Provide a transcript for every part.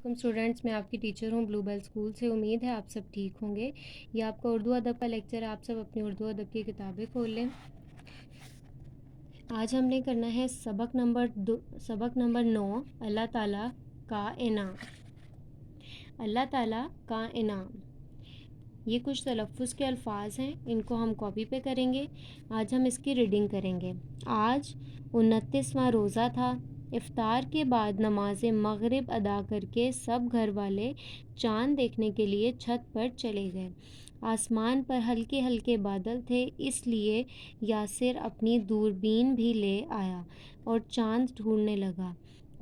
علیکم اسٹوڈنٹس، میں آپ کی ٹیچر ہوں بلو بیل اسکول سے۔ امید ہے آپ سب ٹھیک ہوں گے۔ یہ آپ کا اردو ادب کا لیکچر ہے۔ آپ سب اپنی اردو ادب کی کتابیں کھول لیں۔ آج ہم نے کرنا ہے سبق نمبر 9، اللہ تعالیٰ کا انعام۔ اللہ تعالیٰ کا انعام، یہ کچھ تلفظ کے الفاظ ہیں، ان کو ہم کاپی پہ کریں گے۔ آج ہم اس کی ریڈنگ کریں گے۔ آج 29واں روزہ تھا۔ افطار کے بعد نماز مغرب ادا کر کے سب گھر والے چاند دیکھنے کے لیے چھت پر چلے گئے۔ آسمان پر ہلکے ہلکے بادل تھے، اس لیے یاسر اپنی دوربین بھی لے آیا اور چاند ڈھونڈنے لگا۔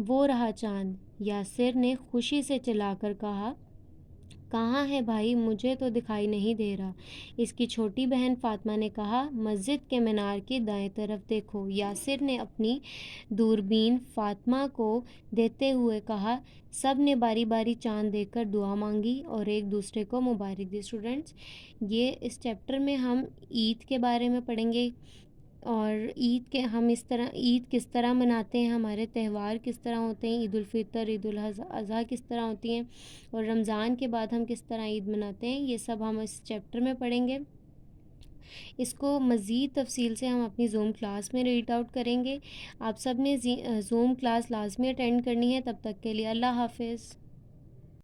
وہ رہا چاند، یاسر نے خوشی سے چلا کر کہا، کہاں ہے بھائی؟ مجھے تو دکھائی نہیں دے رہا۔ اس کی چھوٹی بہن فاطمہ نے کہا، مسجد کے مینار کی دائیں طرف دیکھو۔ یاسر نے اپنی دوربین فاطمہ کو دیتے ہوئے کہا۔ سب نے باری باری چاند دیکھ کر دعا مانگی اور ایک دوسرے کو مبارک دی۔ اسٹوڈنٹس، یہ اس چیپٹر میں ہم عید کے بارے میں پڑھیں گے، اور عید کس طرح مناتے ہیں، ہمارے تہوار کس طرح ہوتے ہیں، عید الفطر، عید الاضحیٰ کس طرح ہوتی ہیں، اور رمضان کے بعد ہم کس طرح عید مناتے ہیں، یہ سب ہم اس چیپٹر میں پڑھیں گے۔ اس کو مزید تفصیل سے ہم اپنی زوم کلاس میں ریڈ آؤٹ کریں گے۔ آپ سب نے زوم کلاس لازمی اٹینڈ کرنی ہے۔ تب تک کے لیے اللہ حافظ۔